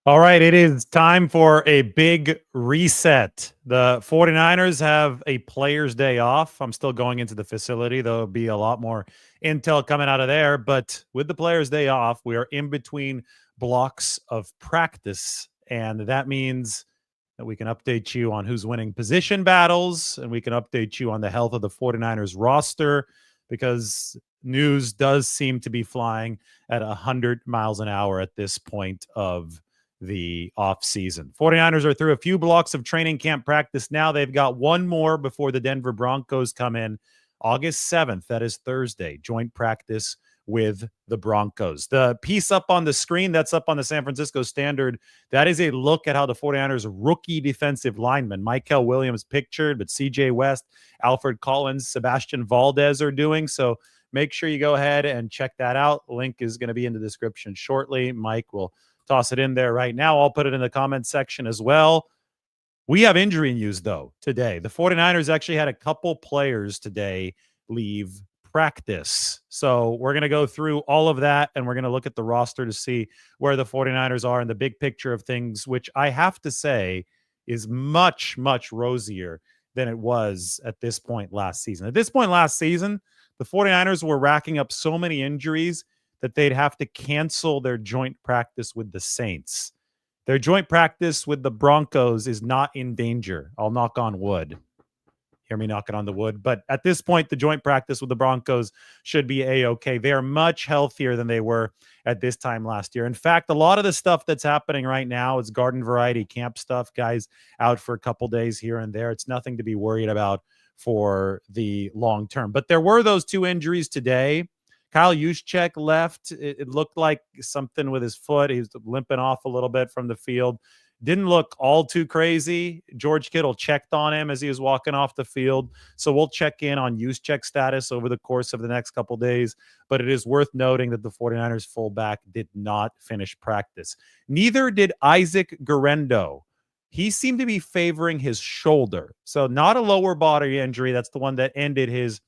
All right, it is time for a big reset. The 49ers have a player's day off. I'm still going into the facility. There'll be a lot more intel coming out of there. But with the player's day off, we are in between blocks of practice. And that means that we can update you on who's winning position battles and we can update you on the health of the 49ers roster because news does seem to be flying at 100 miles an hour at this point of the offseason. 49ers are through a few blocks of training camp practice now. They've got one more before the Denver Broncos come in August 7th. That is Thursday, joint practice with the Broncos. The piece up on the screen that's up on the San Francisco Standard, that is a look at how the 49ers rookie defensive linemen, Michael Williams pictured, but CJ West, Alfred Collins, Sebastian Valdez are doing. So make sure you go ahead and check that out. Link is going to be in the description shortly. Mike will toss it in there right now. I'll put it in the comment section as well. We have injury news, though, today. The 49ers actually had a couple players today leave practice. So we're going to go through all of that, and we're going to look at the roster to see where the 49ers are in the big picture of things, which I have to say is much, much rosier than it was at this point last season. At this point last season, the 49ers were racking up so many injuries that they'd have to cancel their joint practice with the Saints. Their joint practice with the Broncos is not in danger. I'll knock on wood. Hear me knocking on the wood. But at this point, the joint practice with the Broncos should be A-okay. They are much healthier than they were at this time last year. In fact, a lot of the stuff that's happening right now is garden variety camp stuff. Guys out for a couple days here and there. It's nothing to be worried about for the long term. But there were those two injuries today. Kyle Juszczyk left. It looked like something with his foot. He was limping off a little bit from the field. Didn't look all too crazy. George Kittle checked on him as he was walking off the field. So we'll check in on Juszczyk's status over the course of the next couple days. But it is worth noting that the 49ers fullback did not finish practice. Neither did Isaac Guerendo. He seemed to be favoring his shoulder. So not a lower body injury. That's the one that ended his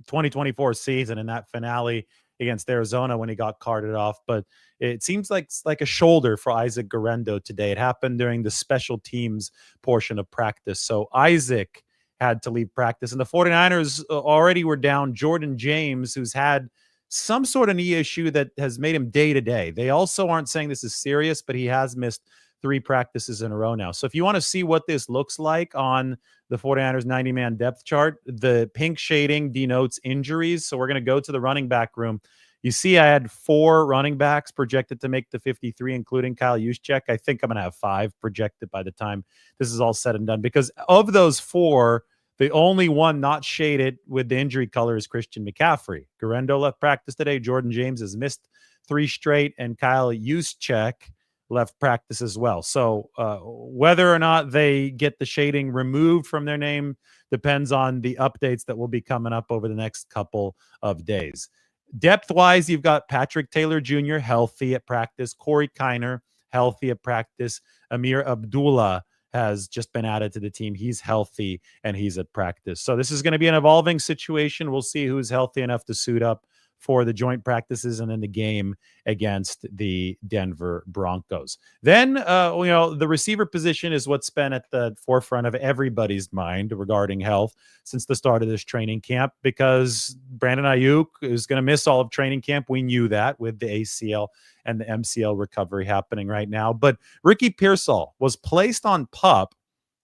2024 season in that finale against Arizona when he got carted off. But it seems like a shoulder for Isaac Guerendo today. It happened during the special teams portion of practice. So Isaac had to leave practice. And the 49ers already were down Jauan Jennings, who's had some sort of knee issue that has made him day-to-day. They also aren't saying this is serious, but he has missed 3 practices in a row now. So if you want to see what this looks like on the 49ers 90-man depth chart, the pink shading denotes injuries. So we're going to go to the running back room. You see I had 4 running backs projected to make the 53, including Kyle Juszczyk. I think I'm going to have 5 projected by the time this is all said and done. Because of those 4, the only one not shaded with the injury color is Christian McCaffrey. Guerendo left practice today. Jauan Jennings has missed 3 straight. And Kyle Juszczyk left practice as well. So whether or not they get the shading removed from their name depends on the updates that will be coming up over the next couple of days. Depth-wise, you've got Patrick Taylor Jr. healthy at practice. Corey Kiner healthy at practice. Amir Abdullah has just been added to the team. He's healthy and he's at practice. So this is going to be an evolving situation. We'll see who's healthy enough to suit up for the joint practices and then the game against the Denver Broncos. Then, the receiver position is what's been at the forefront of everybody's mind regarding health since the start of this training camp, because Brandon Ayuk is going to miss all of training camp. We knew that with the ACL and the MCL recovery happening right now. But Ricky Pearsall was placed on PUP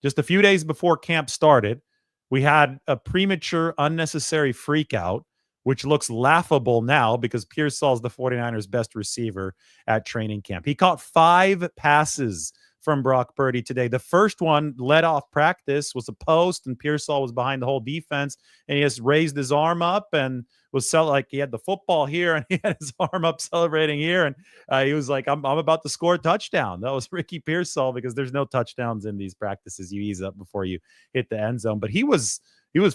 just a few days before camp started. We had a premature, unnecessary freak out, which looks laughable now because Pearsall's the 49ers' best receiver at training camp. He caught 5 passes from Brock Purdy today. The first one led off practice, was a post, and Pearsall was behind the whole defense, and he just raised his arm up and was like he had the football here and he had his arm up celebrating here, and he was like, I'm about to score a touchdown. That was Ricky Pearsall, because there's no touchdowns in these practices. You ease up before you hit the end zone. But he was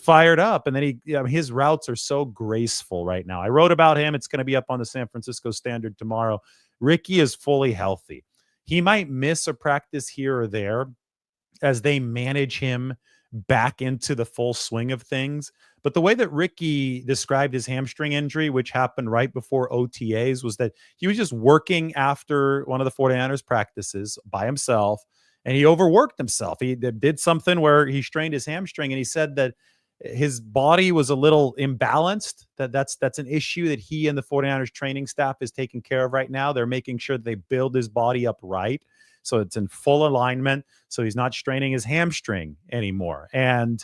fired up, and then his routes are so graceful right now. I wrote about him. It's going to be up on the San Francisco Standard tomorrow. Ricky is fully healthy. He might miss a practice here or there as they manage him back into the full swing of things. But the way that Ricky described his hamstring injury, which happened right before OTAs, was that he was just working after one of the 49ers practices by himself, and he overworked himself. He did something where he strained his hamstring, and he said that his body was a little imbalanced. That's an issue that he and the 49ers training staff is taking care of right now. They're making sure they build his body up right, so it's in full alignment, so he's not straining his hamstring anymore. And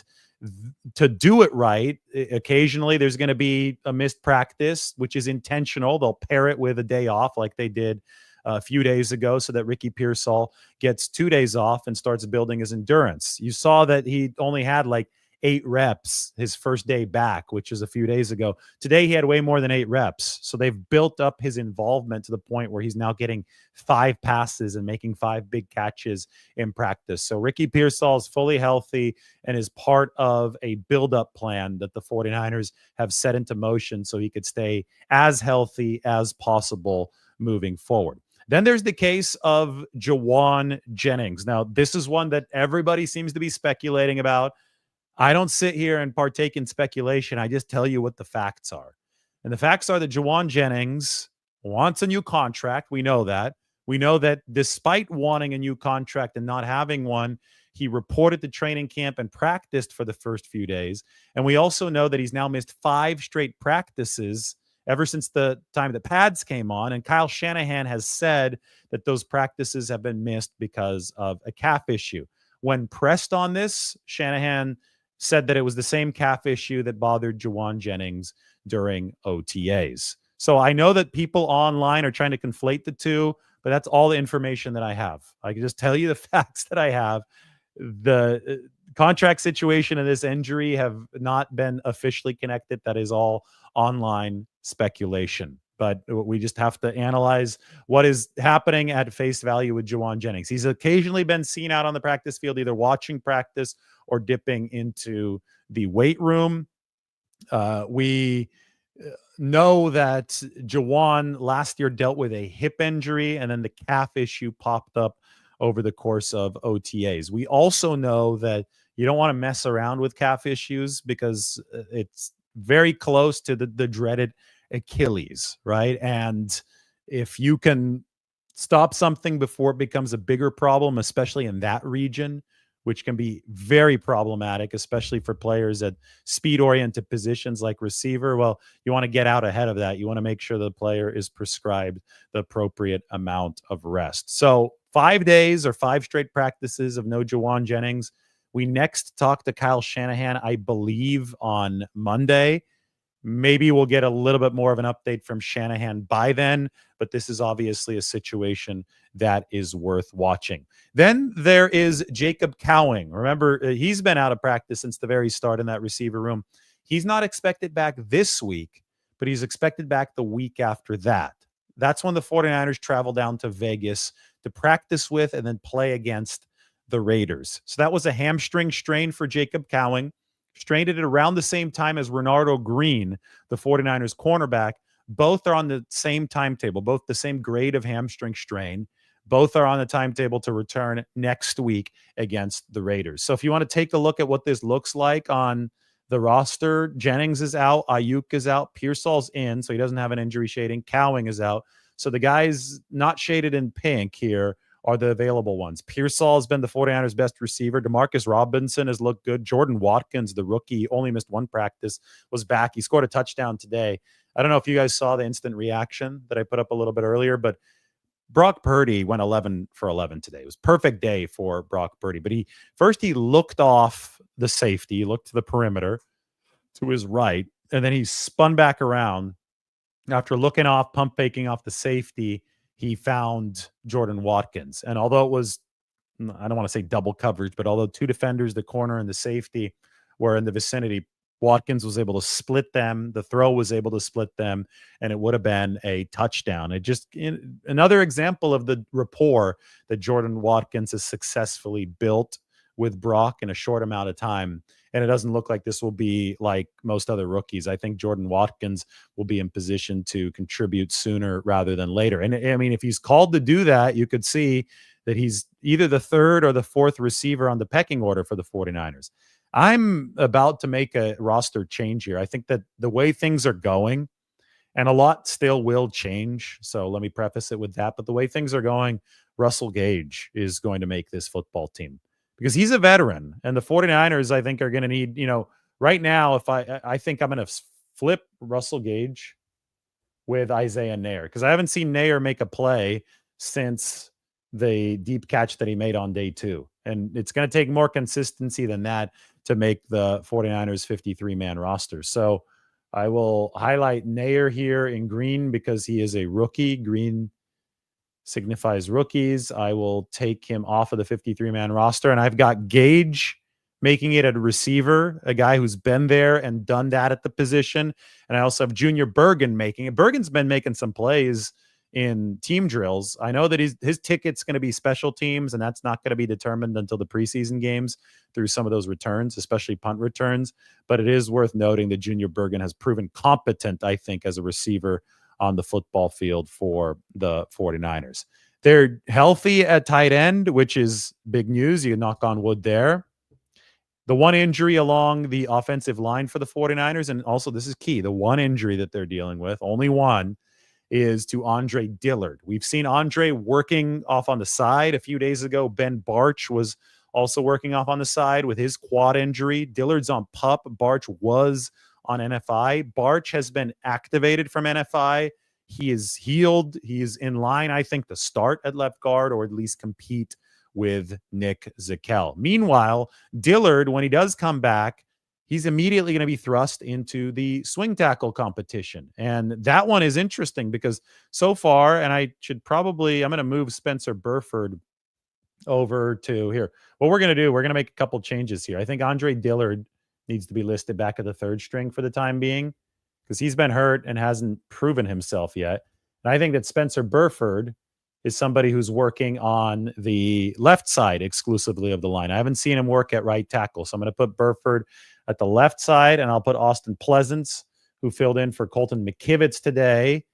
to do it right, occasionally there's going to be a missed practice, which is intentional. They'll pair it with a day off like they did a few days ago, so that Ricky Pearsall gets 2 days off and starts building his endurance. You saw that he only had like 8 reps his first day back, which is a few days ago. Today, he had way more than 8 reps. So they've built up his involvement to the point where he's now getting 5 passes and making 5 big catches in practice. So Ricky Pearsall is fully healthy and is part of a build-up plan that the 49ers have set into motion so he could stay as healthy as possible moving forward. Then there's the case of Jauan Jennings. Now, this is one that everybody seems to be speculating about. I don't sit here and partake in speculation. I just tell you what the facts are. And the facts are that Jauan Jennings wants a new contract. We know that. We know that despite wanting a new contract and not having one, he reported to training camp and practiced for the first few days. And we also know that he's now missed 5 straight practices ever since the time the pads came on. And Kyle Shanahan has said that those practices have been missed because of a calf issue. When pressed on this, Shanahan said that it was the same calf issue that bothered Jauan Jennings during OTAs. So I know that people online are trying to conflate the two, but that's all the information that I have. I can just tell you the facts that I have. The contract situation and this injury have not been officially connected. That is all online speculation. But we just have to analyze what is happening at face value with Jauan Jennings. He's occasionally been seen out on the practice field, either watching practice or dipping into the weight room. We know that Jauan last year dealt with a hip injury, and then the calf issue popped up over the course of OTAs. We also know that you don't want to mess around with calf issues because it's very close to the dreaded Achilles, right? And if you can stop something before it becomes a bigger problem, especially in that region, which can be very problematic, especially for players at speed-oriented positions like receiver, well, you want to get out ahead of that. You want to make sure the player is prescribed the appropriate amount of rest. So 5 days or 5 straight practices of no Jauan Jennings. We next talk to Kyle Shanahan, I believe, on Monday. Maybe we'll get a little bit more of an update from Shanahan by then, but this is obviously a situation that is worth watching. Then there is Jacob Cowing. Remember, he's been out of practice since the very start in that receiver room. He's not expected back this week, but he's expected back the week after that. That's when the 49ers travel down to Vegas to practice with and then play against the Raiders. So that was a hamstring strain for Jacob Cowing. Strained it at around the same time as Renardo Green, the 49ers cornerback. Both are on the same timetable, both the same grade of hamstring strain. Both are on the timetable to return next week against the Raiders. So if you want to take a look at what this looks like on the roster, Jennings is out, Ayuk is out, Pearsall's in, so he doesn't have an injury shading. Cowing is out. So the guys not shaded in pink here are the available ones. Pearsall has been the 49ers' best receiver. Demarcus Robinson has looked good. Jordan Watkins, the rookie, only missed 1 practice, was back. He scored a touchdown today. I don't know if you guys saw the instant reaction that I put up a little bit earlier, but Brock Purdy went 11 for 11 today. It was a perfect day for Brock Purdy. But he looked off the safety, he looked to the perimeter to his right, and then he spun back around. After looking off, pump faking off the safety, he found Jordan Watkins. And although it was, I don't want to say double coverage, but although 2 defenders, the corner and the safety, were in the vicinity, Watkins was able to split them. The throw was able to split them, and it would have been a touchdown. Another example of the rapport that Jordan Watkins has successfully built with Brock in a short amount of time. And it doesn't look like this will be like most other rookies. I think Jordan Watkins will be in position to contribute sooner rather than later. And I mean, if he's called to do that, you could see that he's either the 3rd or the 4th receiver on the pecking order for the 49ers. I'm about to make a roster change here. I think that the way things are going, and a lot still will change. So let me preface it with that. But the way things are going, Russell Gage is going to make this football team because he's a veteran. And the 49ers, I think, are going to need, right now, if I think I'm going to flip Russell Gage with Isaiah Nair because I haven't seen Nair make a play since the deep catch that he made on day 2. And it's going to take more consistency than that to make the 49ers 53-man roster. So I will highlight Nair here in green because he is a rookie. Green signifies rookies. I will take him off of the 53-man roster. And I've got Gage making it a receiver, a guy who's been there and done that at the position. And I also have Junior Bergen making it. Bergen's been making some plays in team drills. I know that his ticket's going to be special teams, and that's not going to be determined until the preseason games through some of those returns, especially punt returns. But it is worth noting that Junior Bergen has proven competent, I think, as a receiver on the football field for the 49ers. They're healthy at tight end, which is big news. You knock on wood there. The one injury along the offensive line for the 49ers, and also this is key, the one injury that they're dealing with, only one, is to Andre Dillard. We've seen Andre working off on the side. A few days ago, Ben Barch was also working off on the side with his quad injury. Dillard's on PUP. Barch was on NFI. Barch has been activated from NFI. He is healed. He is in line, I think, to start at left guard or at least compete with Nick Zakelj. Meanwhile, Dillard, when he does come back, he's immediately going to be thrust into the swing tackle competition. And that one is interesting because so far, and I'm going to move Spencer Burford over to here. What we're going to do, we're going to make a couple changes here. I think Andre Dillard needs to be listed back at the third string for the time being because he's been hurt and hasn't proven himself yet. And I think that Spencer Burford is somebody who's working on the left side exclusively of the line. I haven't seen him work at right tackle. So I'm going to put Burford at the left side, and I'll put Austin Pleasance, who filled in for Colton McKivitz today,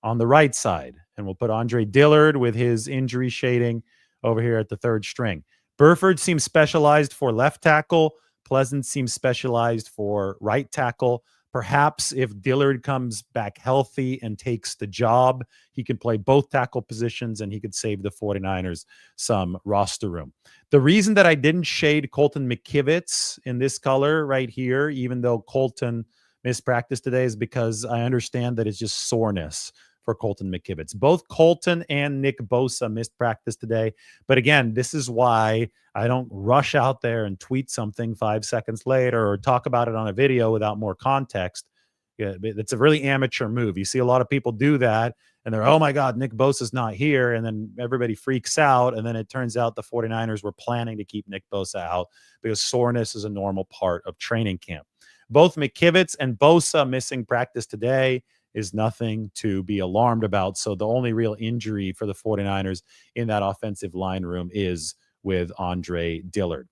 on the right side. And we'll put Andre Dillard with his injury shading over here at the third string. Burford seems specialized for left tackle. Pleasance seems specialized for right tackle. Perhaps if Dillard comes back healthy and takes the job, he can play both tackle positions and he could save the 49ers some roster room. The reason that I didn't shade Colton McKivitz in this color right here, even though Colton missed practice today, is because I understand that it's just soreness for Colton McKivitz. Both Colton and Nick Bosa missed practice today. But again, this is why I don't rush out there and tweet something 5 seconds later or talk about it on a video without more context. It's a really amateur move. You see a lot of people do that and they're, oh my God, Nick Bosa's not here. And then everybody freaks out. And then it turns out the 49ers were planning to keep Nick Bosa out because soreness is a normal part of training camp. Both McKivitz and Bosa missing practice today is nothing to be alarmed about. So the only real injury for the 49ers in that offensive line room is with Andre Dillard.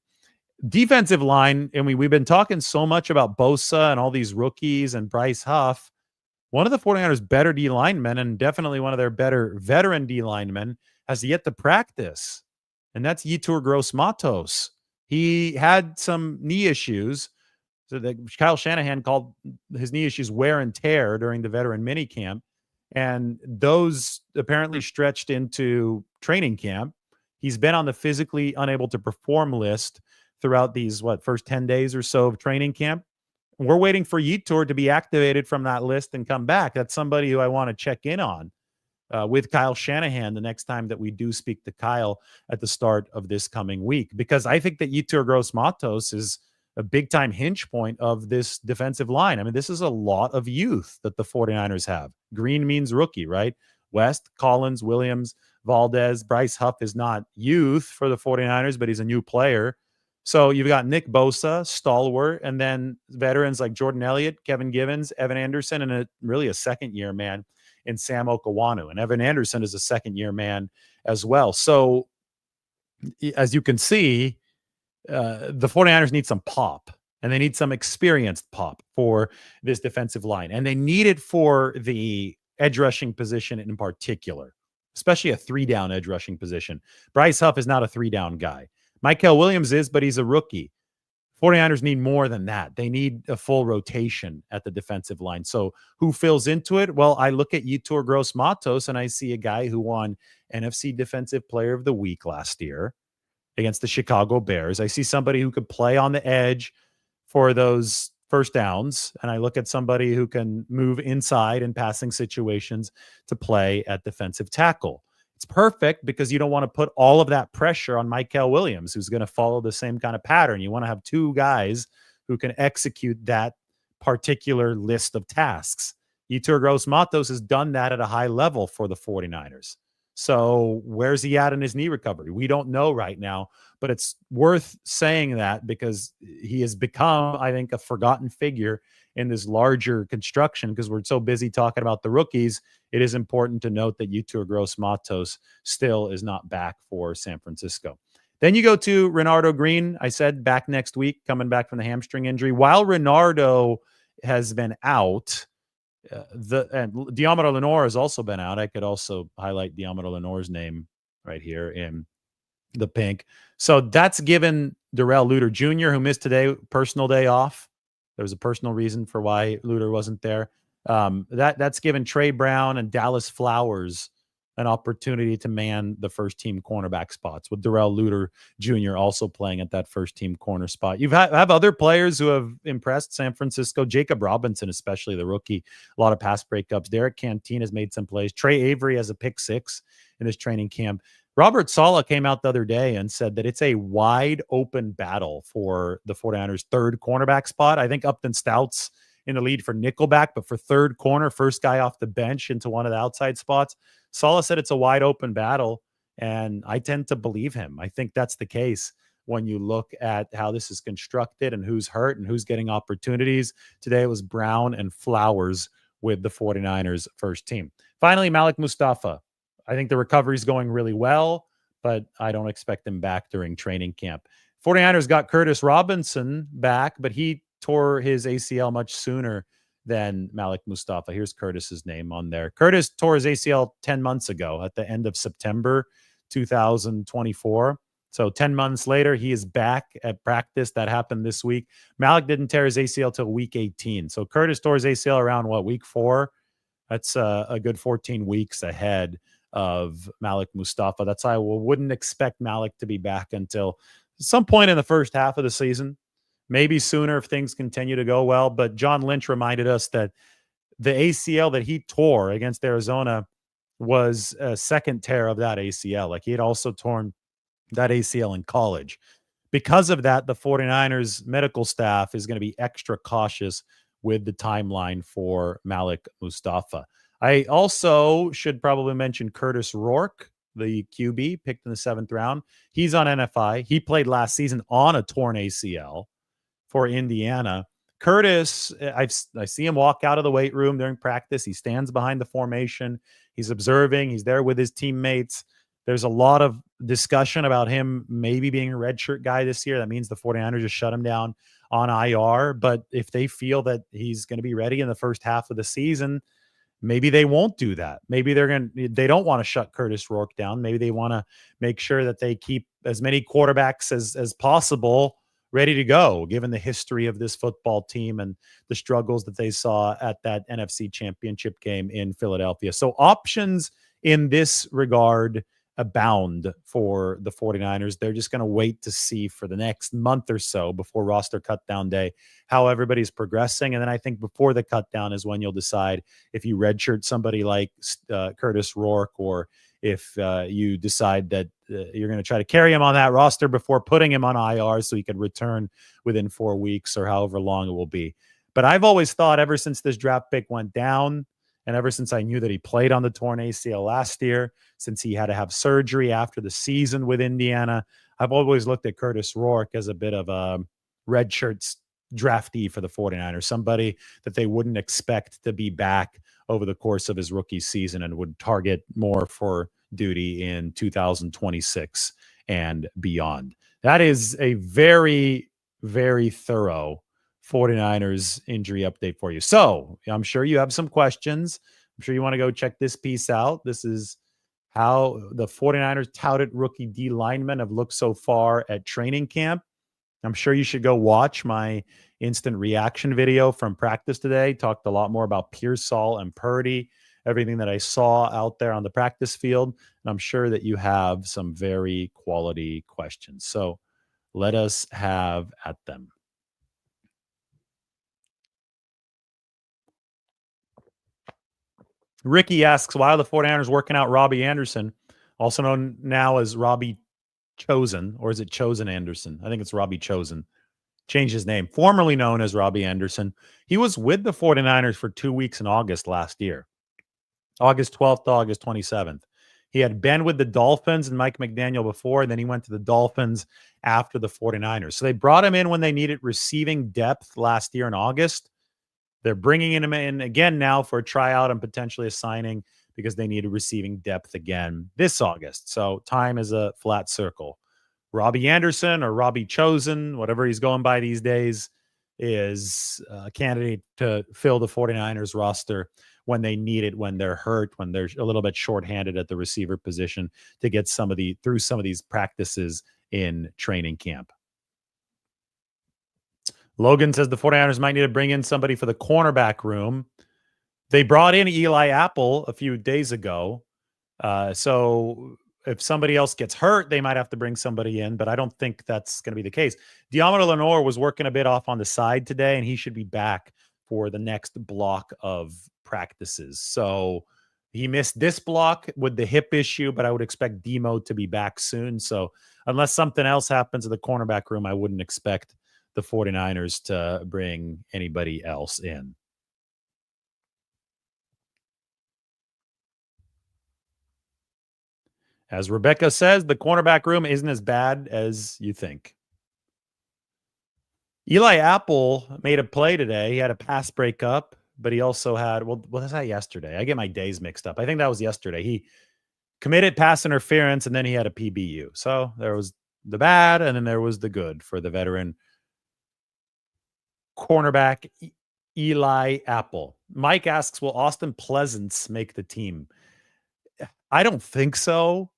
Defensive line, and we've been talking so much about Bosa and all these rookies and Bryce Huff. One of the 49ers' better D linemen, and definitely one of their better veteran D linemen, has yet to practice, and that's Yetur Gross-Matos. He had some knee issues. So Kyle Shanahan called his knee issues wear and tear during the veteran minicamp. And those apparently stretched into training camp. He's been on the physically unable to perform list throughout these, first 10 days or so of training camp. We're waiting for Yetur to be activated from that list and come back. That's somebody who I want to check in on with Kyle Shanahan the next time that we do speak to Kyle at the start of this coming week, because I think that Yetur Gross-Matos is a big-time hinge point of this defensive line. I mean, this is a lot of youth that the 49ers have. Green means rookie, right? West, Collins, Williams, Valdez. Bryce Huff is not youth for the 49ers, but he's a new player. So you've got Nick Bosa, stalwart, and then veterans like Jordan Elliott, Kevin Givens, Evan Anderson, and really a second-year man in Sam Okawanu. And Evan Anderson is a second-year man as well. So as you can see, the 49ers need some pop, and they need some experienced pop for this defensive line. And they need it for the edge rushing position in particular, especially a 3-down edge rushing position. Bryce Huff is not a 3-down guy. Michael Williams is, but he's a rookie. 49ers need more than that. They need a full rotation at the defensive line. So who fills into it? Well, I look at Yetur Gross-Matos and I see a guy who won NFC Defensive Player of the Week last year against the Chicago Bears. I see somebody who could play on the edge for those first downs, and I look at somebody who can move inside in passing situations to play at defensive tackle. It's perfect because you don't want to put all of that pressure on Mykel Williams, who's going to follow the same kind of pattern. You want to have two guys who can execute that particular list of tasks. Yetur Gross-Matos has done that at a high level for the 49ers. So where's he at in his knee recovery? We don't know right now, but it's worth saying that because he has become, I think, a forgotten figure in this larger construction because we're so busy talking about the rookies. It is important to note that Yetur Gross-Matos still is not back for San Francisco. Then you go to Renardo Green. I said back next week, coming back from the hamstring injury. While Renardo has been out, and Diomede Lenoir has also been out. I could also highlight Diomede Lenoir's name right here in the pink. So that's given Darrell Luter Jr., who missed today, personal day off. There was a personal reason for why Luter wasn't there. That's given Trey Brown and Dallas Flowers an opportunity to man the first team cornerback spots, with Darrell Luter Jr. also playing at that first team corner spot. You have other players who have impressed San Francisco. Jacob Robinson, especially the rookie, a lot of pass breakups. Derek Canteen has made some plays. Trey Avery has a pick six in his training camp. Robert Saleh came out the other day and said that it's a wide open battle for the 49ers' third cornerback spot. I think Upton Stout's in the lead for nickelback, but for third corner, first guy off the bench into one of the outside spots, Saleh said it's a wide open battle, and I tend to believe him. I think that's the case when you look at how this is constructed and who's hurt and who's getting opportunities. Today it was Brown and Flowers with the 49ers first team. Finally, Malik Mustafa. I think the recovery is going really well, but I don't expect him back during training camp. 49ers got Curtis Robinson back, but he tore his ACL much sooner than Malik Mustafa. Here's Curtis's name on there. Curtis tore his ACL 10 months ago at the end of September 2024. So 10 months later, he is back at practice. That happened this week. Malik didn't tear his ACL till week 18. So Curtis tore his ACL around week 4? That's a good 14 weeks ahead of Malik Mustafa. That's why I wouldn't expect Malik to be back until some point in the first half of the season. Maybe sooner if things continue to go well. But John Lynch reminded us that the ACL that he tore against Arizona was a second tear of that ACL. Like, he had also torn that ACL in college. Because of that, the 49ers medical staff is going to be extra cautious with the timeline for Malik Mustafa. I also should probably mention Curtis Rourke, the QB picked in the 7th round. He's on NFI. He played last season on a torn ACL for Indiana. Curtis, I see him walk out of the weight room during practice. He stands behind the formation. He's observing. He's there with his teammates. There's a lot of discussion about him maybe being a redshirt guy this year. That means the 49ers just shut him down on IR. But if they feel that he's going to be ready in the first half of the season, maybe they won't do that. Maybe they don't want to shut Curtis Rourke down. Maybe they want to make sure that they keep as many quarterbacks as possible ready to go, given the history of this football team and the struggles that they saw at that NFC Championship game in Philadelphia. So options in this regard abound for the 49ers. They're just going to wait to see for the next month or so before roster cutdown day how everybody's progressing. And then I think before the cutdown is when you'll decide if you redshirt somebody like Curtis Rourke, or if you decide that you're going to try to carry him on that roster before putting him on IR so he could return within 4 weeks or however long it will be. But I've always thought, ever since this draft pick went down, and ever since I knew that he played on the torn ACL last year, since he had to have surgery after the season with Indiana, I've always looked at Curtis Rourke as a bit of a redshirt draftee for the 49ers, somebody that they wouldn't expect to be back over the course of his rookie season and would target more for duty in 2026 and beyond. That is a very, very thorough 49ers injury update for you. So I'm sure you have some questions. I'm sure you want to go check this piece out. This is how the 49ers touted rookie D linemen have looked so far at training camp. I'm sure you should go watch my instant reaction video from practice today. Talked a lot more about Pearsall and Purdy, everything that I saw out there on the practice field. And I'm sure that you have some very quality questions. So let us have at them. Ricky asks, why are the 49ers working out Robbie Anderson, also known now as Robbie Chosen, or is it Chosen Anderson? I think it's Robbie Chosen. Changed his name, formerly known as Robbie Anderson. He was with the 49ers for 2 weeks in August last year, August 12th to August 27th. He had been with the Dolphins and Mike McDaniel before, and then he went to the Dolphins after the 49ers. So they brought him in when they needed receiving depth last year in August. They're bringing him in again now for a tryout and potentially a signing because they need a receiving depth again this August. So time is a flat circle. Robbie Anderson or Robbie Chosen, whatever he's going by these days, is a candidate to fill the 49ers roster when they need it, when they're hurt, when they're a little bit shorthanded at the receiver position to get through some of these practices in training camp. Logan says the 49ers might need to bring in somebody for the cornerback room. They brought in Eli Apple a few days ago. So if somebody else gets hurt, they might have to bring somebody in, but I don't think that's going to be the case. Diamond Lenore was working a bit off on the side today, and he should be back for the next block of practices. So he missed this block with the hip issue, but I would expect Demo to be back soon. So unless something else happens in the cornerback room, I wouldn't expect the 49ers to bring anybody else in. As Rebecca says, the cornerback room isn't as bad as you think. Eli Apple made a play today. He had a pass breakup, but he also had, what was that yesterday? I get my days mixed up. I think that was yesterday. He committed pass interference, and then he had a PBU. So there was the bad, and then there was the good for the veteran cornerback Eli Apple. Mike asks, will Austin Pleasance make the team? I don't think so,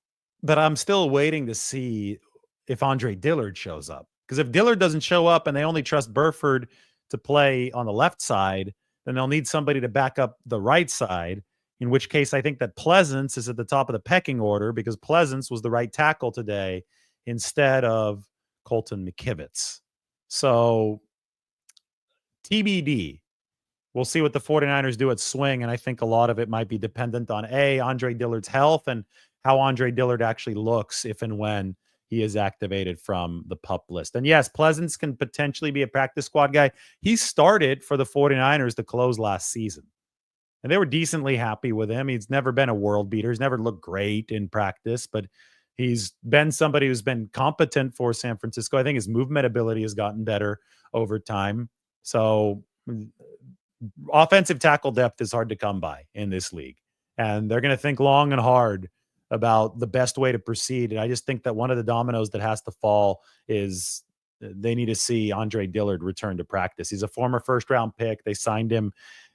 but I'm still waiting to see if Andre Dillard shows up. Because if Dillard doesn't show up and they only trust Burford to play on the left side, then they'll need somebody to back up the right side, in which case I think that Pleasance is at the top of the pecking order because Pleasance was the right tackle today instead of Colton McKivitz. So TBD. We'll see what the 49ers do at swing, and I think a lot of it might be dependent on Andre Dillard's health and how Andre Dillard actually looks if and when he is activated from the PUP list. And yes, Pleasance can potentially be a practice squad guy. He started for the 49ers to close last season, and they were decently happy with him. He's never been a world beater. He's never looked great in practice, but he's been somebody who's been competent for San Francisco. I think his movement ability has gotten better over time. So offensive tackle depth is hard to come by in this league. And they're going to think long and hard about the best way to proceed. And I just think that one of the dominoes that has to fall is they need to see Andre Dillard return to practice. He's a former first-round pick. They signed him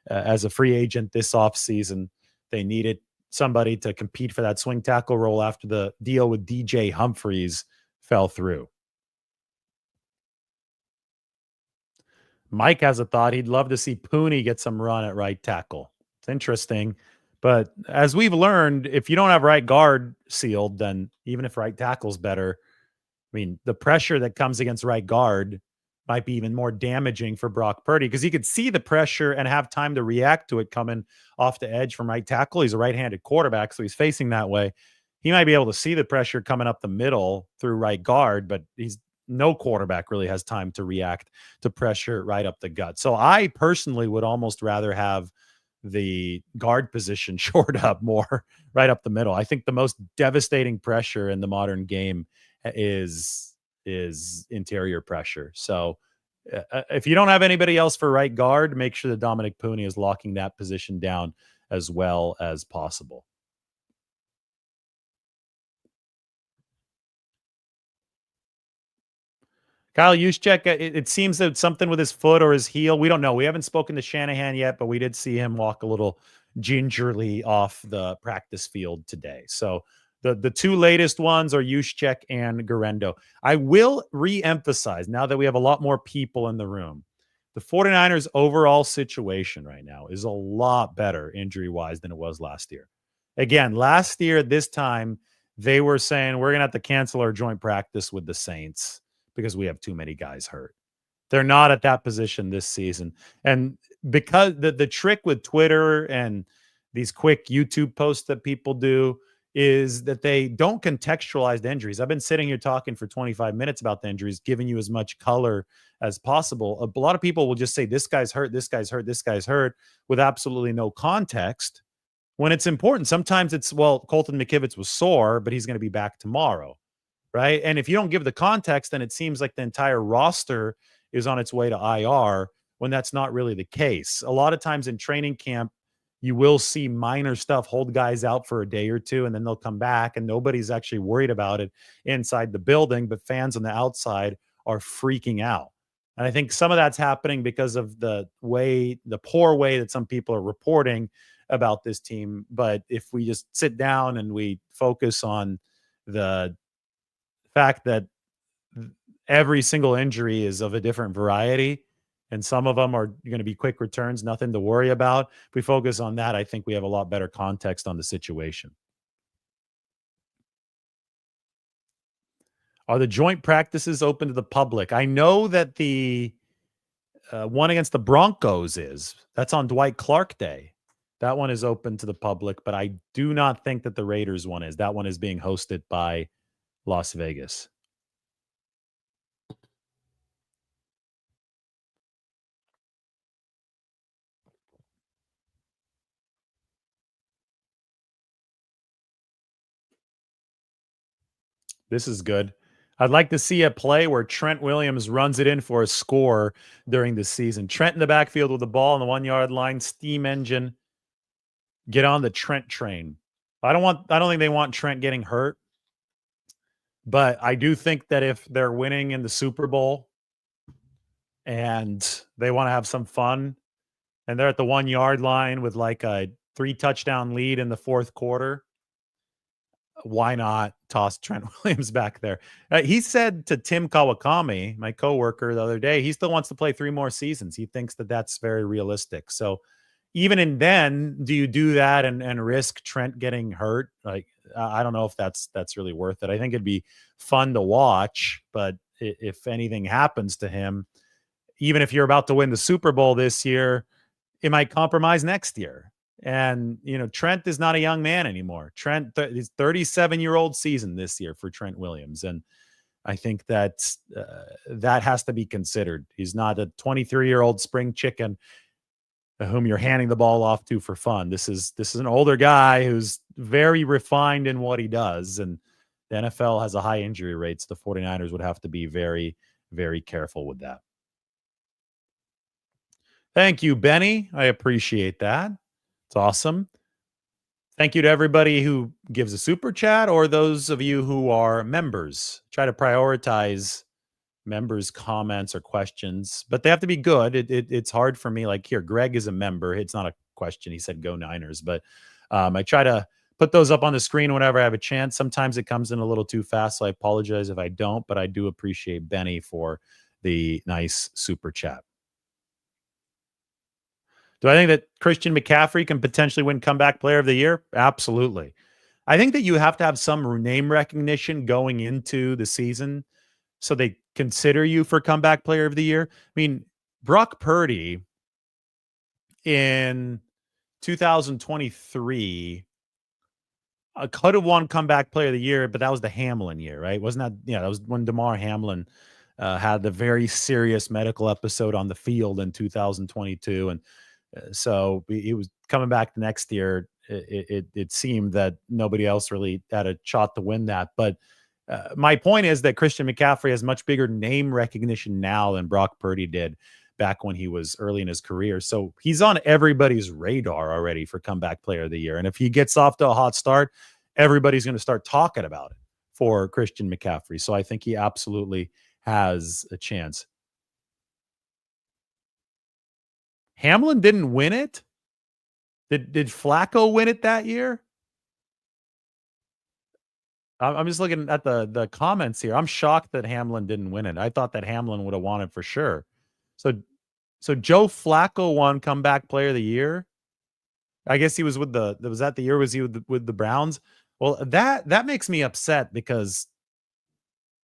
as a free agent this offseason. They needed somebody to compete for that swing tackle role after the deal with DJ Humphries fell through. Mike has a thought. He'd love to see Pooney get some run at right tackle. It's interesting. But as we've learned, if you don't have right guard sealed, then even if right tackle's better, I mean, the pressure that comes against right guard might be even more damaging for Brock Purdy because he could see the pressure and have time to react to it coming off the edge from right tackle. He's a right-handed quarterback, so he's facing that way. He might be able to see the pressure coming up the middle through right guard, but no quarterback really has time to react to pressure right up the gut. So I personally would almost rather have the guard position shored up more right up the middle. I think the most devastating pressure in the modern game is interior pressure. So if you don't have anybody else for right guard, make sure that Dominic Pooney is locking that position down as well as possible. Kyle Juszczyk, it seems that something with his foot or his heel. We don't know. We haven't spoken to Shanahan yet, but we did see him walk a little gingerly off the practice field today. So The two latest ones are Juszczyk and Guerendo. I will re-emphasize now that we have a lot more people in the room. The 49ers overall situation right now is a lot better injury-wise than it was last year. Again, last year at this time, they were saying we're going to have to cancel our joint practice with the Saints because we have too many guys hurt. They're not at that position this season. And because the trick with Twitter and these quick YouTube posts that people do is that they don't contextualize the injuries. I've been sitting here talking for 25 minutes about the injuries, giving you as much color as possible. A lot of people will just say, this guy's hurt, this guy's hurt, this guy's hurt, with absolutely no context when it's important. Sometimes it's, well, Colton McKivitz was sore, but he's going to be back tomorrow. Right. And if you don't give the context, then it seems like the entire roster is on its way to IR when that's not really the case. A lot of times in training camp, you will see minor stuff hold guys out for a day or two, and then they'll come back, and nobody's actually worried about it inside the building, but fans on the outside are freaking out. And I think some of that's happening because of the poor way that some people are reporting about this team. But if we just sit down and we focus on the fact that every single injury is of a different variety, and some of them are going to be quick returns, nothing to worry about. If we focus on that, I think we have a lot better context on the situation. Are the joint practices open to the public? I know that the one against the Broncos is. That's on Dwight Clark Day. That one is open to the public, but I do not think that the Raiders one is. That one is being hosted by Las Vegas. This is good. I'd like to see a play where Trent Williams runs it in for a score during the season. Trent in the backfield with the ball on the 1 yard line, steam engine. Get on the Trent train. I don't think they want Trent getting hurt, but I do think that if they're winning in the Super Bowl and they want to have some fun and they're at the 1 yard line with like a 3 touchdown lead in the fourth quarter, why not toss Trent Williams back there? He said to Tim Kawakami, my coworker, the other day, he still wants to play 3 more seasons. He thinks that that's very realistic. So even in then, do you do that and risk Trent getting hurt? Like, I don't know if that's really worth it. I think it'd be fun to watch, but if anything happens to him, even if you're about to win the Super Bowl this year, it might compromise next year. And, Trent is not a young man anymore. Trent, his 37-year-old season this year for Trent Williams. And I think that that has to be considered. He's not a 23-year-old spring chicken whom you're handing the ball off to for fun. This is an older guy who's very refined in what he does. And the NFL has a high injury rate. So the 49ers would have to be very, very careful with that. Thank you, Benny. I appreciate that. It's awesome. Thank you to everybody who gives a super chat or those of you who are members. Try to prioritize members' comments or questions, but they have to be good. It's hard for me. Like here, Greg is a member. It's not a question. He said, "Go Niners," but I try to put those up on the screen whenever I have a chance. Sometimes it comes in a little too fast, so I apologize if I don't, but I do appreciate Benny for the nice super chat. Do I think that Christian McCaffrey can potentially win comeback player of the year? Absolutely. I think that you have to have some name recognition going into the season so they consider you for comeback player of the year. I mean, Brock Purdy in 2023 could have won comeback player of the year, but that was the Hamlin year, right? Wasn't that, that was when DeMar Hamlin had the very serious medical episode on the field in 2022. And so he was coming back the next year. It seemed that nobody else really had a shot to win that. But my point is that Christian McCaffrey has much bigger name recognition now than Brock Purdy did back when he was early in his career. So he's on everybody's radar already for comeback player of the year. And if he gets off to a hot start, everybody's going to start talking about it for Christian McCaffrey. So I think he absolutely has a chance. Hamlin didn't win it? Did Flacco win it that year? I'm just looking at the comments here. I'm shocked that Hamlin didn't win it. I thought that Hamlin would have won it for sure. So so Joe Flacco won comeback player of the year. I guess he was with the was that the year was he with the Browns? Well, that makes me upset because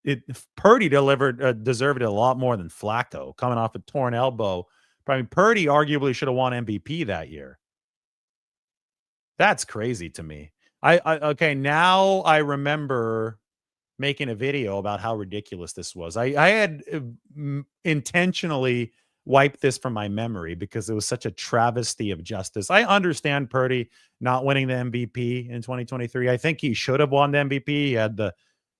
it Purdy delivered deserved it a lot more than Flacco coming off a torn elbow. I mean, Purdy arguably should have won MVP that year. That's crazy to me. I okay, now I remember making a video about how ridiculous this was. I had intentionally wiped this from my memory because it was such a travesty of justice. I understand Purdy not winning the MVP in 2023. I think he should have won the MVP. He had the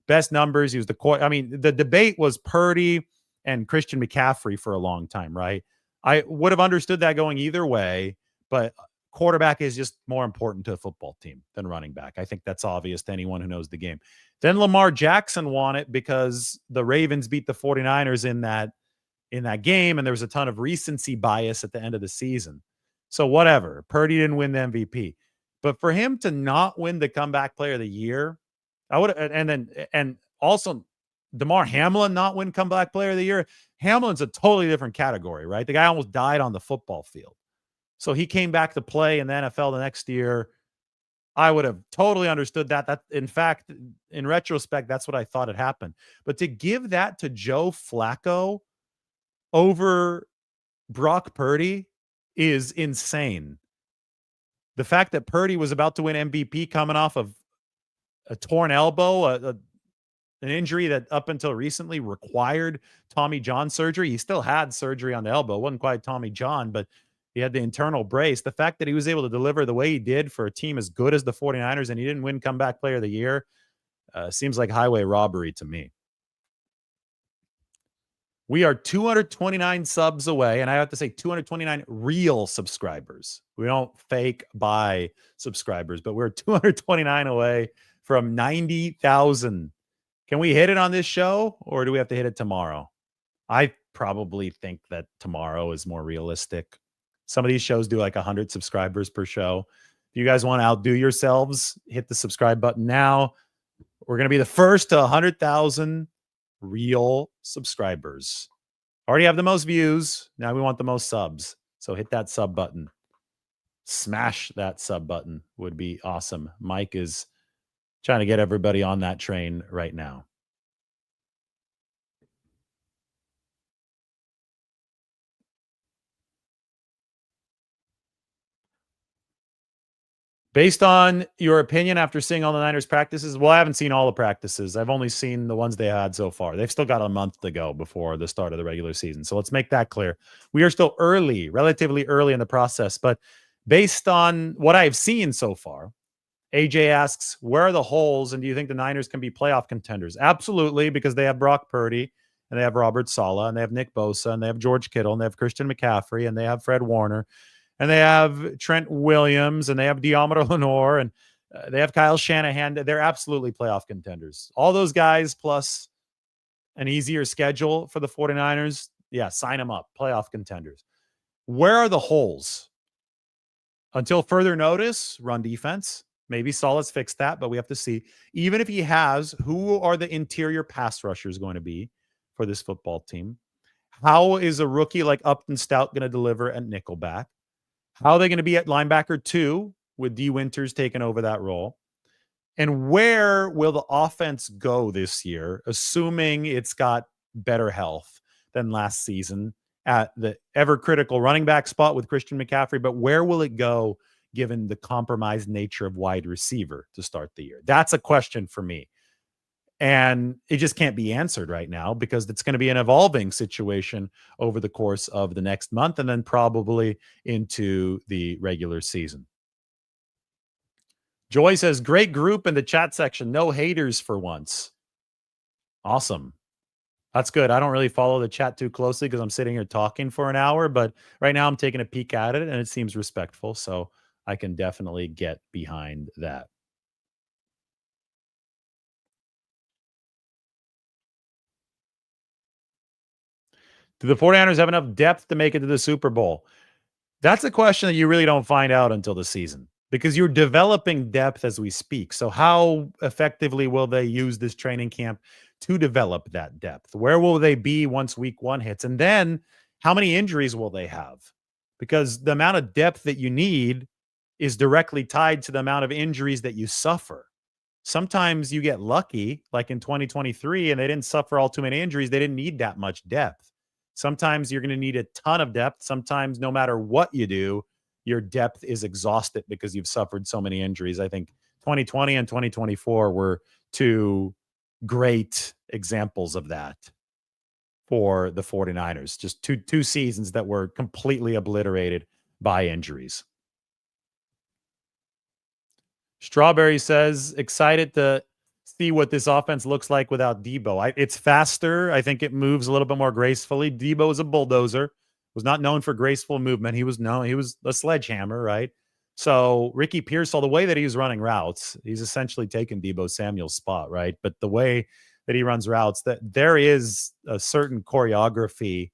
best numbers. He was the core. I mean, the debate was Purdy and Christian McCaffrey for a long time, right? I would have understood that going either way, but quarterback is just more important to a football team than running back. I think that's obvious to anyone who knows the game. Then Lamar Jackson won it because the Ravens beat the 49ers in that game, and there was a ton of recency bias at the end of the season. So whatever. Purdy didn't win the MVP. But for him to not win the comeback player of the year, I would and also DeMar Hamlin not win comeback player of the year. Hamlin's a totally different category, right? The guy almost died on the football field. So he came back to play in the NFL the next year. I would have totally understood that. That, in fact, in retrospect, that's what I thought had happened. But to give that to Joe Flacco over Brock Purdy is insane. The fact that Purdy was about to win MVP coming off of a torn elbow, an injury that up until recently required Tommy John surgery. He still had surgery on the elbow. It wasn't quite Tommy John, but he had the internal brace. The fact that he was able to deliver the way he did for a team as good as the 49ers and he didn't win comeback player of the year seems like highway robbery to me. We are 229 subs away, and I have to say 229 real subscribers. We don't fake buy subscribers, but we're 229 away from 90,000. Can we hit it on this show, or do we have to hit it tomorrow? I probably think that tomorrow is more realistic. Some of these shows do like 100 subscribers per show. If you guys want to outdo yourselves, hit the subscribe button now. We're going to be the first to 100,000 real subscribers. Already have the most views. Now we want the most subs. So hit that sub button. Smash that sub button would be awesome. Mike is trying to get everybody on that train right now. Based on your opinion after seeing all the Niners practices, well, I haven't seen all the practices. I've only seen the ones they had so far. They've still got a month to go before the start of the regular season. So let's make that clear. We are still early, relatively early in the process. But based on what I've seen so far, AJ asks, where are the holes and do you think the Niners can be playoff contenders? Absolutely, because they have Brock Purdy and they have Robert Saleh and they have Nick Bosa and they have George Kittle and they have Christian McCaffrey and they have Fred Warner. And they have Trent Williams, and they have Deommodore Lenoir, and they have Kyle Shanahan. They're absolutely playoff contenders. All those guys plus an easier schedule for the 49ers. Yeah, sign them up. Playoff contenders. Where are the holes? Until further notice, run defense. Maybe Saleh's fixed that, but we have to see. Even if he has, who are the interior pass rushers going to be for this football team? How is a rookie like Upton Stout going to deliver at nickelback? How are they going to be at linebacker 2 with D. Winters taking over that role? And where will the offense go this year, assuming it's got better health than last season at the ever critical running back spot with Christian McCaffrey? But where will it go given the compromised nature of wide receiver to start the year? That's a question for me. And it just can't be answered right now because it's going to be an evolving situation over the course of the next month and then probably into the regular season. Joy says, great group in the chat section. No haters for once. Awesome. That's good. I don't really follow the chat too closely because I'm sitting here talking for an hour, but right now I'm taking a peek at it and it seems respectful. So I can definitely get behind that. Do the 49ers have enough depth to make it to the Super Bowl? That's a question that you really don't find out until the season. because you're developing depth as we speak. So, how effectively will they use this training camp to develop that depth? Where will they be once week one hits? And then, how many injuries will they have? Because the amount of depth that you need is directly tied to the amount of injuries that you suffer. Sometimes you get lucky, like in 2023, and they didn't suffer all too many injuries. They didn't need that much depth. Sometimes you're going to need a ton of depth. Sometimes, no matter what you do, your depth is exhausted because you've suffered so many injuries. I think 2020 and 2024 were two great examples of that for the 49ers. Just two seasons that were completely obliterated by injuries. Strawberry says, excited to see what this offense looks like without Debo. It's faster. I think it moves a little bit more gracefully. Debo is a bulldozer. Was not known for graceful movement. He was a sledgehammer, right? So Ricky Pearsall, the way that he's running routes, he's essentially taken Debo Samuel's spot, right? But the way that he runs routes, that there is a certain choreography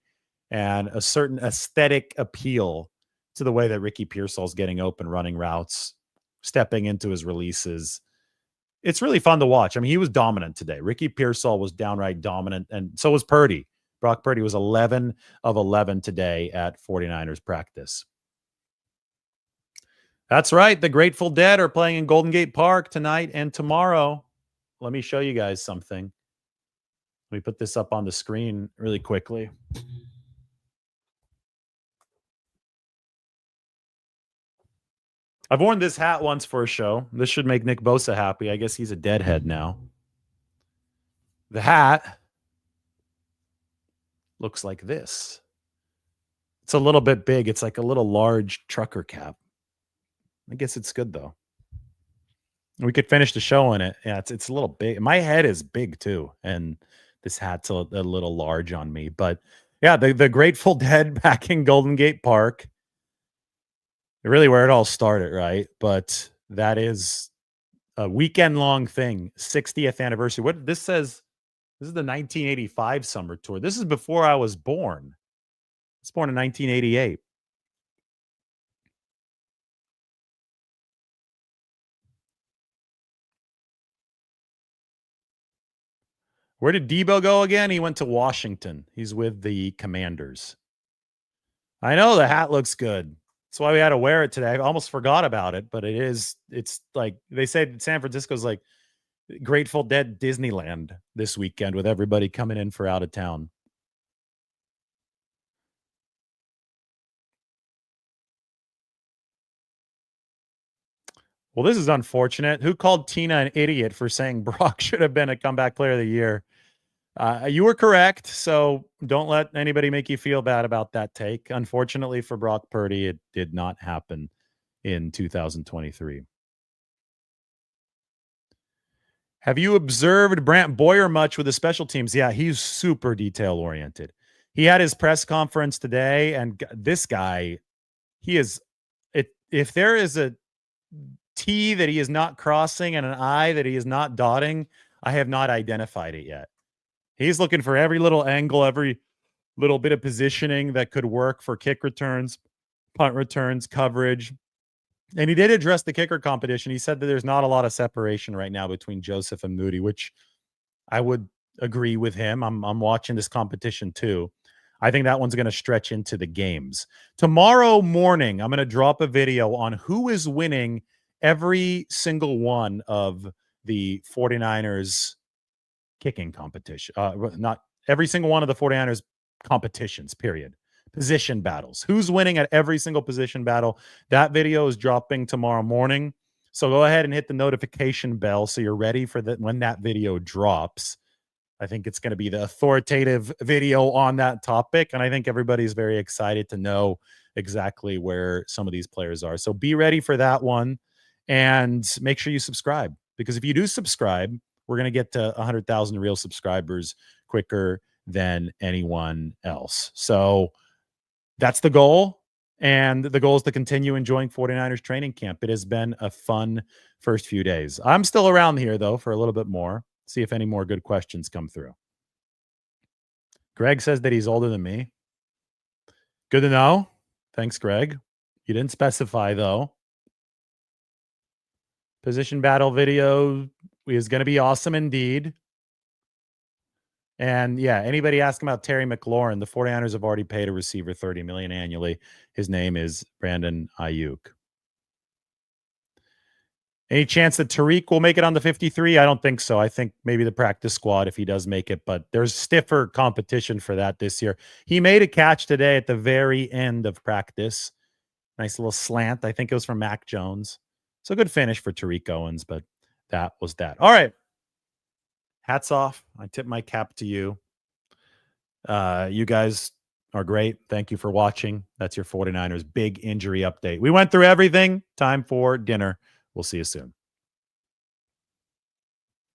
and a certain aesthetic appeal to the way that Ricky Pearsall's getting open, running routes, stepping into his releases. It's really fun to watch. I mean, he was dominant today. Ricky Pearsall was downright dominant, and so was Purdy. Brock Purdy was 11 of 11 today at 49ers practice. That's right. The Grateful Dead are playing in Golden Gate Park tonight and tomorrow. Let me show you guys something. Let me put this up on the screen really quickly. I've worn this hat once for a show. This should make Nick Bosa happy. I guess he's a deadhead now. The hat looks like this. It's a little bit big. It's like a little large trucker cap. I guess it's good though. We could finish the show in it. Yeah, it's a little big. My head is big too, and this hat's a little large on me. But yeah, the Grateful Dead back in Golden Gate Park. Really where it all started, right? But that is a weekend-long thing, 60th anniversary. What this says, this is the 1985 summer tour. This is before I was born. I was born in 1988. Where did Debo go again? He went to Washington. He's with the Commanders. I know the hat looks good. That's why we had to wear it today. I almost forgot about it, but it's like they said San Francisco's like Grateful Dead Disneyland this weekend with everybody coming in for out of town. Well, this is unfortunate. Who called Tina an idiot for saying Brock should have been a comeback player of the year? You were correct, so don't let anybody make you feel bad about that take. Unfortunately for Brock Purdy, it did not happen in 2023. Have you observed Brant Boyer much with the special teams? Yeah, he's super detail oriented. He had his press conference today, and this guy, he is. If there is a T that he is not crossing and an I that he is not dotting, I have not identified it yet. He's looking for every little angle, every little bit of positioning that could work for kick returns, punt returns, coverage. And he did address the kicker competition. He said that there's not a lot of separation right now between Joseph and Moody, which I would agree with him. I'm watching this competition too. I think that one's going to stretch into the games. Tomorrow morning, I'm going to drop a video on who is winning every single one of the 49ers kicking competition. Not every single one of the 49ers competitions, period. Position battles. Who's winning at every single position battle? That video is dropping tomorrow morning. So go ahead and hit the notification bell so you're ready for that when that video drops. I think it's going to be the authoritative video on that topic. And I think everybody's very excited to know exactly where some of these players are. So be ready for that one and make sure you subscribe, because if you do subscribe, we're going to get to 100,000 real subscribers quicker than anyone else. So that's the goal. And the goal is to continue enjoying 49ers training camp. It has been a fun first few days. I'm still around here, though, for a little bit more. See if any more good questions come through. Greg says that he's older than me. Good to know. Thanks, Greg. You didn't specify, though. Position battle video is going to be awesome indeed. And yeah, anybody asking about Terry McLaurin, the 49ers have already paid a receiver $30 million annually. His name is Brandon Ayuk. Any chance that Tariq will make it on the 53? I don't think so. I think maybe the practice squad if he does make it, but there's stiffer competition for that this year. He made a catch today at the very end of practice. Nice little slant. I think it was from Mac Jones. So good finish for Tariq Owens, but that was that. All right. Hats off. I tip my cap to you. You guys are great. Thank you for watching. That's your 49ers big injury update. We went through everything. Time for dinner. We'll see you soon.